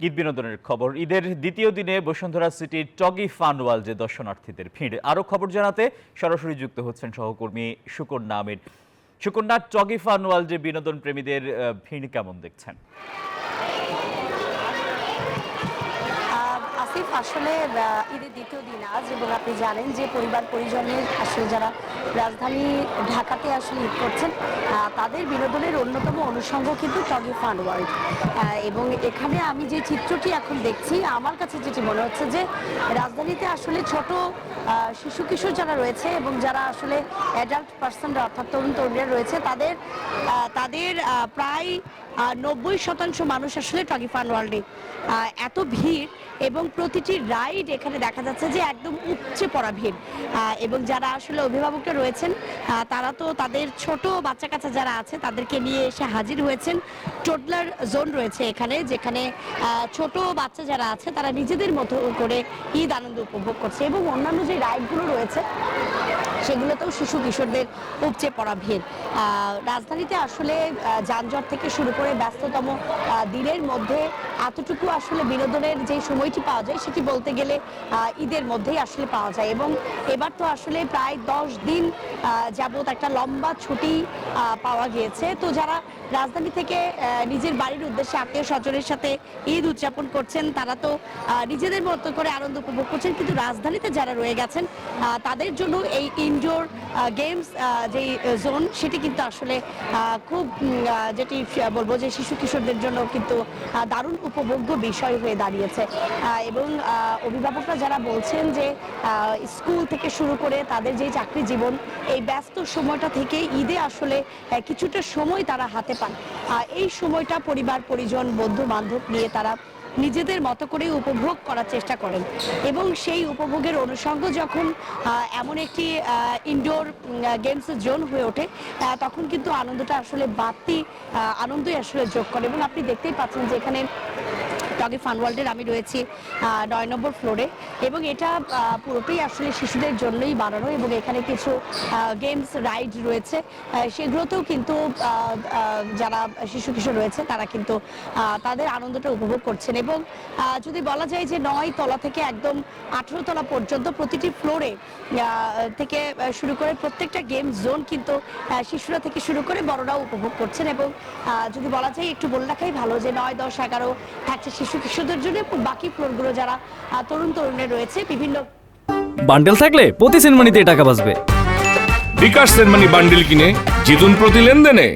ঈদ বিনোদনের খবর। ঈদের দ্বিতীয় দিনে বসুন্ধরা সিটির টগি ফান ওয়ার্ল্ডে দর্শনার্থীদের ভিড়। আরও খবর জানাতে সরাসরি যুক্ত হচ্ছেন সহকর্মী সুকন্যা আমির। সুকন্যা, টগি ফান ওয়ার্ল্ডে বিনোদন প্রেমীদের ভিড় কেমন দেখছেন? আসিফ, আসলে ঈদের দ্বিতীয় দিন আজ, এবং আপনি জানেন যে পরিবার পরিজনের আসলে যারা রাজধানী ঢাকাতে আসলে ঈদ করছেন তাদের বিনোদনের অন্যতম অনুষঙ্গ কিন্তু টগি ফান ওয়ার্ল্ড। এবং এখানে আমি যে চিত্রটি এখন দেখছি, আমার কাছে যেটি মনে হচ্ছে যে রাজধানীতে আসলে ছোট শিশু কিশোর যারা রয়েছে এবং যারা আসলে অ্যাডাল্ট পার্সনরা অর্থাৎ তরুণ তরুণীরা রয়েছে তাদের প্রায় 90% মানুষ আসলে টগি ফান ওয়ার্ল্ডে। এত ভিড় এবং প্রতিটি রাইড এখানে দেখা যাচ্ছে যে একদম উপচে পড়া ভিড়। এবং যারা আসলে অভিভাবকরা রয়েছেন তারা তো তাদের ছোট বাচ্চা কাচ্চা যারা আছে তাদেরকে নিয়ে এসে হাজির হয়েছেন। টোডলার জোন রয়েছে এখানে, যেখানে ছোট বাচ্চা যারা আছে তারা নিজেদের মতো করে ঈদ আনন্দ উপভোগ করছে, এবং অন্যান্য যে রাইডগুলো রয়েছে সেগুলোতেও শিশু কিশোরদের উপচে পড়া ভিড়। রাজধানীতে আসলে যানজট থেকে শুরু করে ব্যস্ততম দিনের মধ্যে এতটুকু আসলে বিনোদনের যে সময়টি পাওয়া যায় সেটি বলতে গেলে ঈদের মধ্যেই আসলে পাওয়া যায়। এবং এবার তো আসলে প্রায় 10 দিন যাবত একটা লম্বা ছুটি পাওয়া গিয়েছে। তো যারা রাজধানী থেকে নিজের বাড়ির উদ্দেশ্যে আত্মীয় স্বজনের সাথে ঈদ উদযাপন করছেন তারা তো নিজেদের মতো করে আনন্দ উপভোগ করছেন, কিন্তু রাজধানীতে যারা রয়ে গেছেন তাদের জন্য এই ইনডোর গেমস যেই জোন সেটি কিন্তু আসলে খুব যেটি বলবো যে শিশু কিশোরদের জন্য কিন্তু দারুণ উপভোগ্য বিষয় হয়ে দাঁড়িয়েছে। এবং অভিভাবকরা যারা বলছেন যে স্কুল থেকে শুরু করে তাদের যে চাকরি জীবন, এই ব্যস্ত সময়টা থেকে ঈদে আসলে কিছুটা সময় তারা হাতে পান। এই সময়টা পরিবার পরিজন বন্ধু বান্ধব নিয়ে তারা নিজেদের মতো করে উপভোগ করার চেষ্টা করেন, এবং সেই উপভোগের অনুষঙ্গ যখন এমন একটি ইনডোর গেমস জোন হয়ে ওঠে তখন কিন্তু আনন্দটা আসলে বাড়তি আনন্দই আসলে যোগ করে। এবং আপনি দেখতেই পাচ্ছেন যে এখানে টগি ফান ওয়ার্ল্ডের আমি রয়েছি 9 নম্বর ফ্লোরে, এবং এটা পুরোটাই আসলে শিশুদের জন্যই বানানো, এবং এখানে কিছু গেমস রাইড রয়েছে সেগুলোতেও কিন্তু যারা শিশু কিশোর রয়েছে তারা কিন্তু তাদের আনন্দটা উপভোগ করছেন। এবং যদি বলা যায় যে 9 তলা থেকে একদম 18 তলা পর্যন্ত প্রতিটি ফ্লোরে থেকে শুরু করে প্রত্যেকটা গেম জোন কিন্তু শিশুরা থেকে শুরু করে বড়রাও উপভোগ করছেন। এবং যদি বলা যায় একটু বলে রাখাই ভালো যে 9, 10, 11 থাকছে শিশু কিশোরদের জন্য, বাকি ফ্লোরগুলো যারা তরুণ তরুণী রয়েছে বিভিন্ন বান্ডেল থাকলে প্রতি সেনমানিতে টাকা বাঁচবে। বিকাশ সেনমানি বান্ডেল কিনে জিতুন প্রতি লেনদেনে।